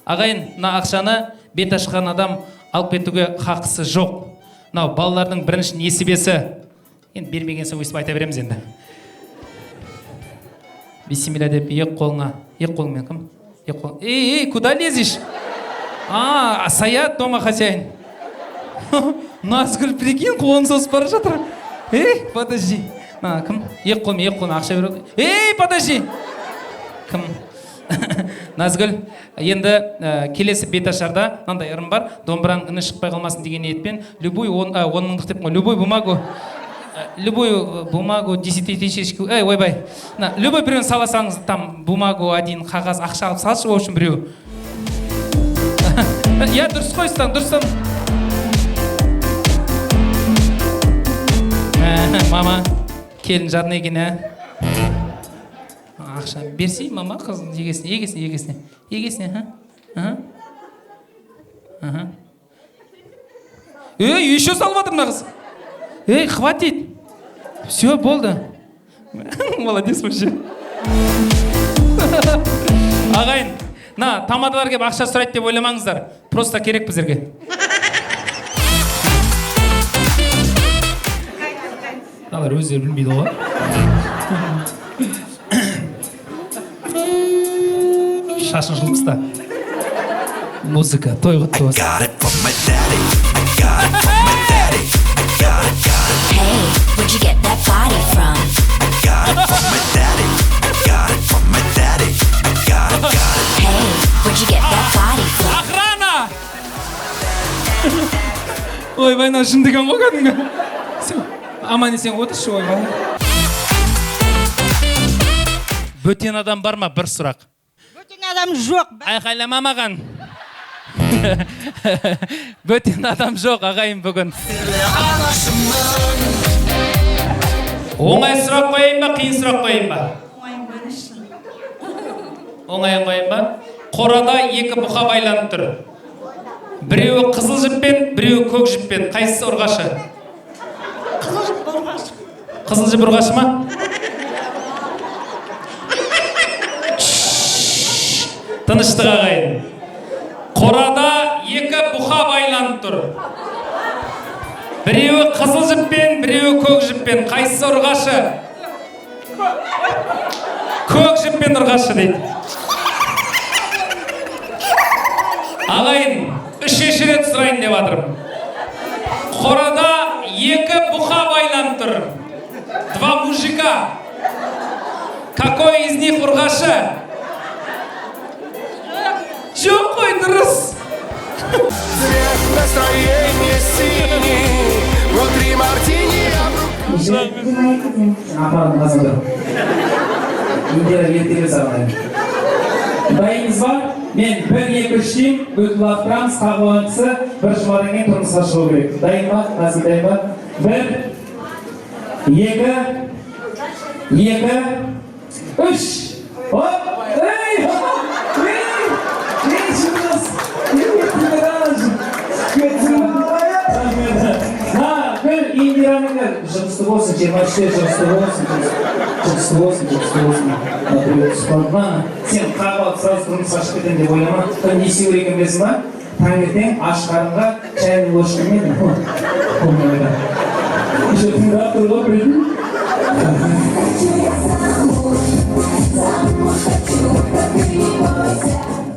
Ағайын, мына ақшаны бет ашқан адам алып кетуге хақысы жоқ. Мынау балалардың бірінші несібесі. Енді бермеген соң өйстіп айта береміз енді. Бисмилля деп екі қолыңмен кім? Эй, куда лезешь? Саят дома хозяин. Назгүл, прикинь, қолын созып бара жатыр. Эй, подожди. Кім? Екі қолмен ақша береді. Эй, подожди. Кім? Назгүл, енді келесі беташарда мынандай ырым бар. Домбыраның үні шықпай қалмасын деген ниетпен любую 10 мыңдық деп қой. Любую бумагу 10 тысячку. Ойбай. Любой біреуін саласаңыз, там бумагу один қағаз ақша алып салшы, в общем, біреу. Я дұрыс қойсаң, дұрыстан. Мама, келін жадын екен, ақша берсей, мама, қызын егесіне. Еще салватыр мына қыз. Хватит. Все, болды. Молодец вообще. Ағайын, тамадалар кеп ақша сұрайды деп ойламаңыздар. Просто керек біздерге. Алар өздері білмейді ғой. Шашын жылпыста. Музыка, той құтты болсын. Hey, where'd you get that body from? I got it from my daddy. I got it from my daddy. I got it. Hey, where'd you get that body from? Охрана! Ойбай, мына шын деген ғой кәдімгі. Аман есен отыршы, ойбай. Бөтен адам бар ма? Бір сұрақ. Бөтен адам жоқ. Айқайлама маған. Бөтен адам жоқ, ағайын бүгін. Оңай сұрақ қойайын ба, қиын сұрақ қойайын ба? Оңай қойайын ба? Қорада екі бұқа байланып тұр. Біреуі қызыл жіппен, біреуі көк жіппен. Қайсысы ұрғашы? Қызыл жіп ұрғашы ма? Тыныштық, ағайын. Қорада екі бұқа байланып тұр. Біреуі қызыл жіппен, біреуі көк жіппен. Қайсысы ұрғашы? Көк жіппен ұрғашы дейді. Ағайын, үшінші рет сұрайын деп жатырмын. Қорада екі бұқа байланып тұр. Два мужика. Какой из них ұрғашы? Жоқ қой, дұрыс. Цвет настроения синий, внутри мартини. Апарым қазылды. Индира ертегі сағынайым. Дайыңыз бар? Мен 1-2-3 дейм, өтіл ақтырамыз, қағыланысы бір жұмадан кейін тұрмысқа шығу керек. Дайың бар? Қазір дайың бар? 1, 2, 3. Оп! Жұмысты болсын, 23-те жұмысты болсын. Сен қағып сразу тұрмысқа шығып кетемін деп ойлама. Не істеу керек білесің ба? Таңертең аш қарынға чайный ложкамен тыңдап тұр ғой, білдің?